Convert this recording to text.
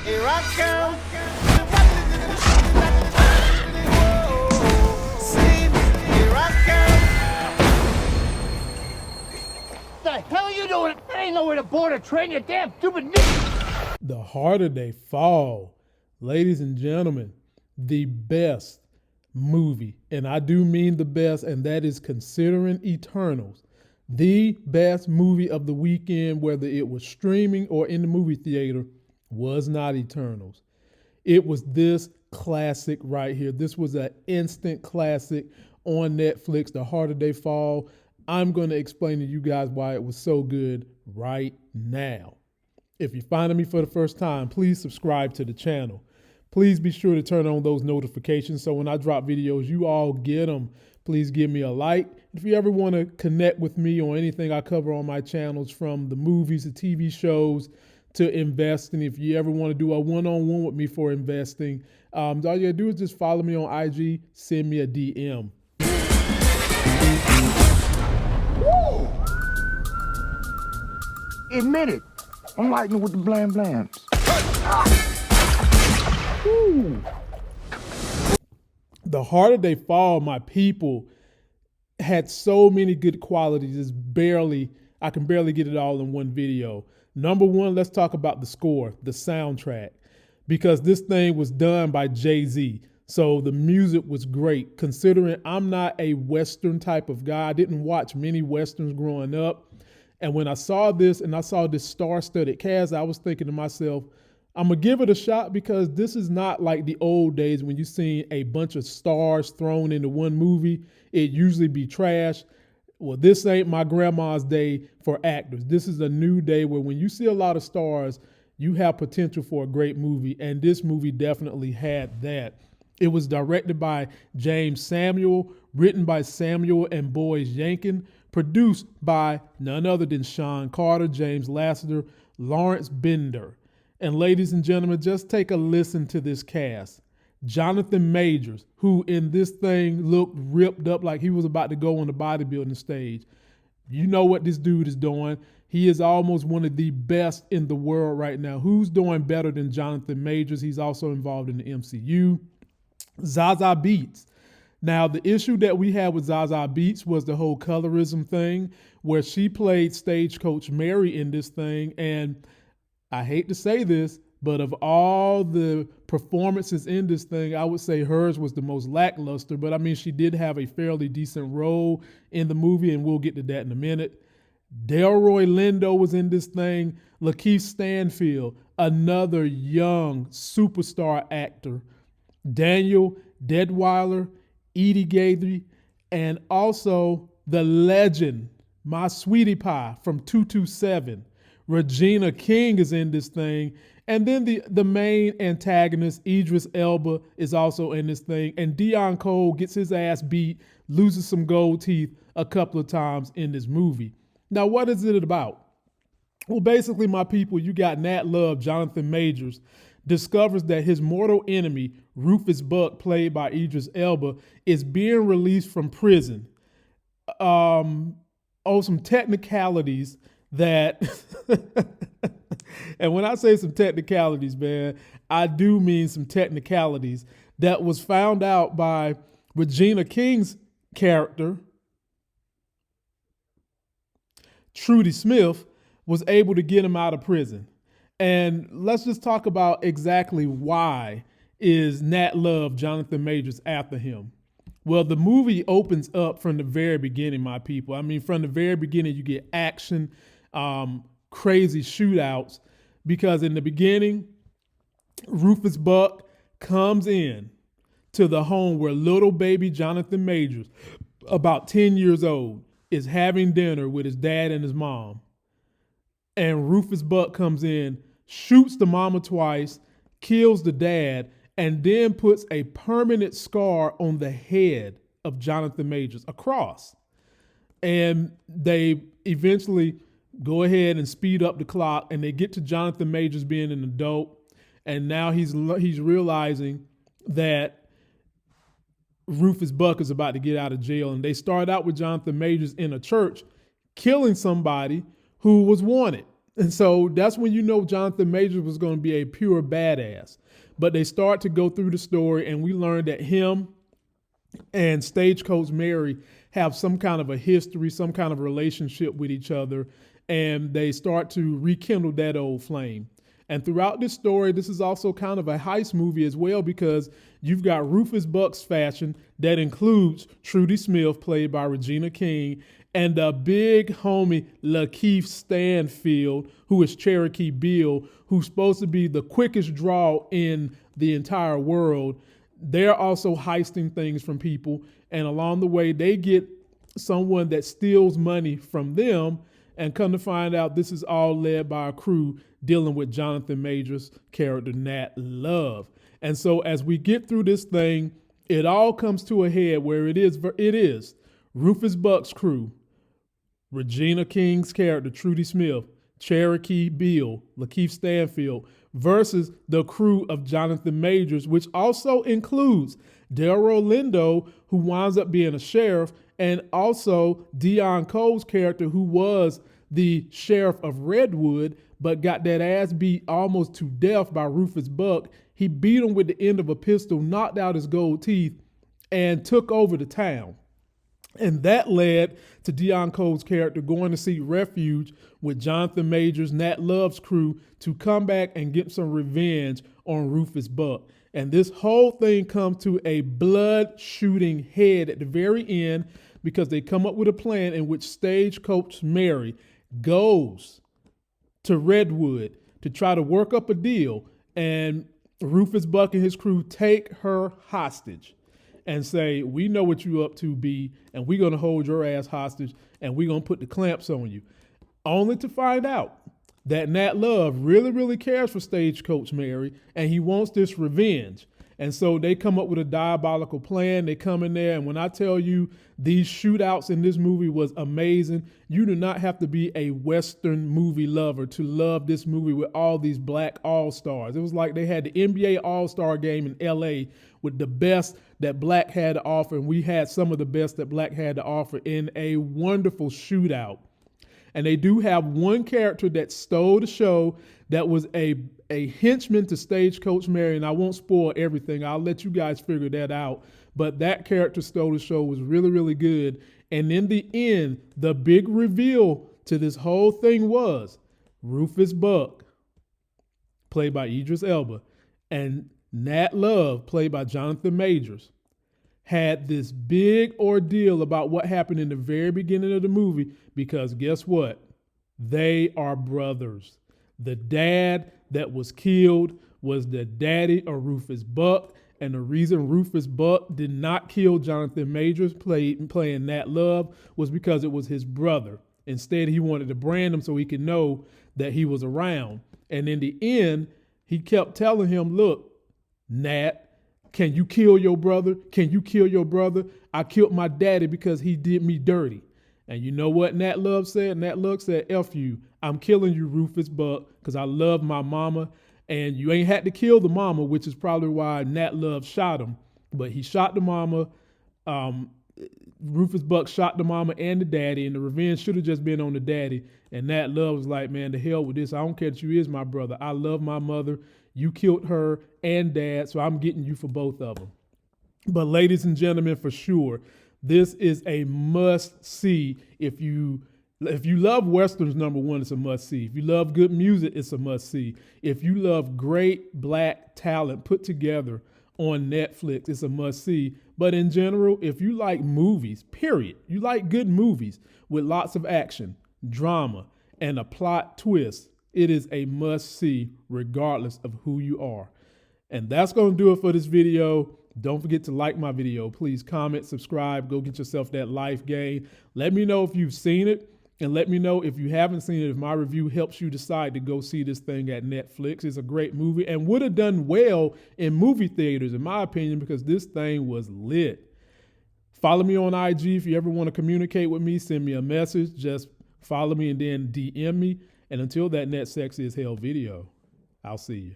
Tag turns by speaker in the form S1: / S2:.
S1: Here I come. Here I come.
S2: The hell are you doing? That ain't nowhere to board a train, you damn stupid nigga.
S3: The Harder They Fall, ladies and gentlemen, the best movie, and I do mean the best, and that is considering Eternals. The best movie of the weekend, whether it was streaming or in the movie theater, was not Eternals. It was this classic right here. This was an instant classic on Netflix, The Harder They Fall. I'm going to explain to you guys why it was so good right now. If you're finding me for the first time, please subscribe to the channel. Please be sure to turn on those notifications so when I drop videos, you all get them. Please give me a like. If you ever want to connect with me on anything I cover on my channels, from the movies to TV shows to investing, if you ever want to do a one-on-one with me for investing, all you gotta do is just follow me on IG, send me a DM.
S2: Woo! Admit it. I'm lighting it with the blam blams.
S3: The Harder They Fall, my people, had so many good qualities. I can barely get it all in one video. Number one, let's talk about the score, the soundtrack, because this thing was done by Jay-Z. So the music was great. Considering I'm not a Western type of guy, I didn't watch many Westerns growing up. And when I saw this and I saw this star-studded cast, I was thinking to myself, I'm going to give it a shot, because this is not like the old days when you seen a bunch of stars thrown into one movie. It usually be trash. Well, this ain't my grandma's day for actors. This is a new day where when you see a lot of stars, you have potential for a great movie, and this movie definitely had that. It was directed by Jeymes Samuel, written by Samuel and Boaz Yakin, produced by none other than Shawn Carter, James Lassiter, Lawrence Bender. And ladies and gentlemen, just take a listen to this cast. Jonathan Majors, who in this thing looked ripped up like he was about to go on the bodybuilding stage. You know what this dude is doing. He is almost one of the best in the world right now. Who's doing better than Jonathan Majors? He's also involved in the MCU. Zazie Beetz. Now, the issue that we had with Zazie Beetz was the whole colorism thing, where she played Stagecoach Mary in this thing. And I hate to say this, but of all the performances in this thing, I would say hers was the most lackluster. But I mean, she did have a fairly decent role in the movie, and we'll get to that in a minute. Delroy Lindo was in this thing. LaKeith Stanfield, another young superstar actor. Danielle Deadwyler, Edi Gathegi, and also the legend, my sweetie pie from 227. Regina King is in this thing. And then the main antagonist, Idris Elba, is also in this thing. And Deon Cole gets his ass beat, loses some gold teeth a couple of times in this movie. Now, what is it about? Well, basically, my people, you got Nat Love, Jonathan Majors, discovers that his mortal enemy, Rufus Buck, played by Idris Elba, is being released from prison. Some technicalities that, and when I say some technicalities, man, I do mean some technicalities that was found out by Regina King's character, Trudy Smith, was able to get him out of prison. And let's just talk about exactly why is Nat Love, Jonathan Majors, after him. Well, the movie opens up from the very beginning, my people. I mean, from the very beginning, you get action, crazy shootouts, because in the beginning, Rufus Buck comes in to the home where little baby Jonathan Majors, about 10 years old, is having dinner with his dad and his mom. And Rufus Buck comes in, shoots the mama twice, kills the dad, and then puts a permanent scar on the head of Jonathan Majors, a cross. And they eventually go ahead and speed up the clock, and they get to Jonathan Majors being an adult. And now he's realizing that Rufus Buck is about to get out of jail. And they start out with Jonathan Majors in a church killing somebody who was wanted. And so that's when you know Jonathan Majors was going to be a pure badass. But they start to go through the story, and we learn that him and Stagecoach Mary have some kind of a history, some kind of relationship with each other, and they start to rekindle that old flame. And throughout this story, this is also kind of a heist movie as well, because you've got Rufus Buck's fashion that includes Trudy Smith, played by Regina King, and the big homie LaKeith Stanfield, who is Cherokee Bill, who's supposed to be the quickest draw in the entire world. They're also heisting things from people, and along the way, they get someone that steals money from them, and come to find out this is all led by a crew dealing with Jonathan Majors' character, Nat Love. And so as we get through this thing, it all comes to a head where it is Rufus Buck's crew, Regina King's character, Trudy Smith, Cherokee Bill, LaKeith Stanfield, versus the crew of Jonathan Majors, which also includes Delroy Lindo, who winds up being a sheriff, and also Deon Cole's character, who was the sheriff of Redwood, but got that ass beat almost to death by Rufus Buck. He beat him with the end of a pistol, knocked out his gold teeth, and took over the town. And that led to Deon Cole's character going to seek refuge with Jonathan Majors, Nat Love's crew, to come back and get some revenge on Rufus Buck. And this whole thing comes to a blood shooting head at the very end, because they come up with a plan in which Stagecoach Mary goes to Redwood to try to work up a deal, and Rufus Buck and his crew take her hostage and say, we know what you up to, B, and we're going to hold your ass hostage, and we're going to put the clamps on you. Only to find out that Nat Love really, really cares for Stagecoach Mary, and he wants this revenge. And so they come up with a diabolical plan. They come in there, and when I tell you these shootouts in this movie was amazing, you do not have to be a Western movie lover to love this movie with all these black all-stars. It was like they had the NBA All-Star game in LA with the best that black had to offer, and we had some of the best that black had to offer in a wonderful shootout. And they do have one character that stole the show that was a henchman to Stagecoach Mary, and I won't spoil everything. I'll let you guys figure that out. But that character stole the show, was really, really good. And in the end, the big reveal to this whole thing was Rufus Buck, played by Idris Elba, and Nat Love, played by Jonathan Majors, had this big ordeal about what happened in the very beginning of the movie, because guess what? They are brothers. The dad that was killed was the daddy of Rufus Buck, and the reason Rufus Buck did not kill Jonathan Majors playing Nat Love was because it was his brother. Instead, he wanted to brand him so he could know that he was around. And in the end, he kept telling him, look, Nat, can you kill your brother? Can you kill your brother? I killed my daddy because he did me dirty. And you know what Nat Love said? Nat Love said, F you. I'm killing you, Rufus Buck, because I love my mama. And you ain't had to kill the mama, which is probably why Nat Love shot him. But he shot the mama. Rufus Buck shot the mama and the daddy, and the revenge should have just been on the daddy. And Nat Love was like, man, the hell with this. I don't care that you is my brother. I love my mother. You killed her and dad, so I'm getting you for both of them. But ladies and gentlemen, for sure, this is a must-see. If you love Westerns, number one, it's a must-see. If you love good music, it's a must-see. If you love great black talent put together on Netflix, it's a must-see. But in general, if you like movies, period, you like good movies with lots of action, drama, and a plot twist, it is a must-see regardless of who you are. And that's going to do it for this video. Don't forget to like my video. Please comment, subscribe, go get yourself that life game. Let me know if you've seen it, and let me know if you haven't seen it, if my review helps you decide to go see this thing at Netflix. It's a great movie and would have done well in movie theaters, in my opinion, because this thing was lit. Follow me on IG. If you ever want to communicate with me, send me a message. Just follow me and then DM me. And until that next Sexy as Hell video, I'll see you.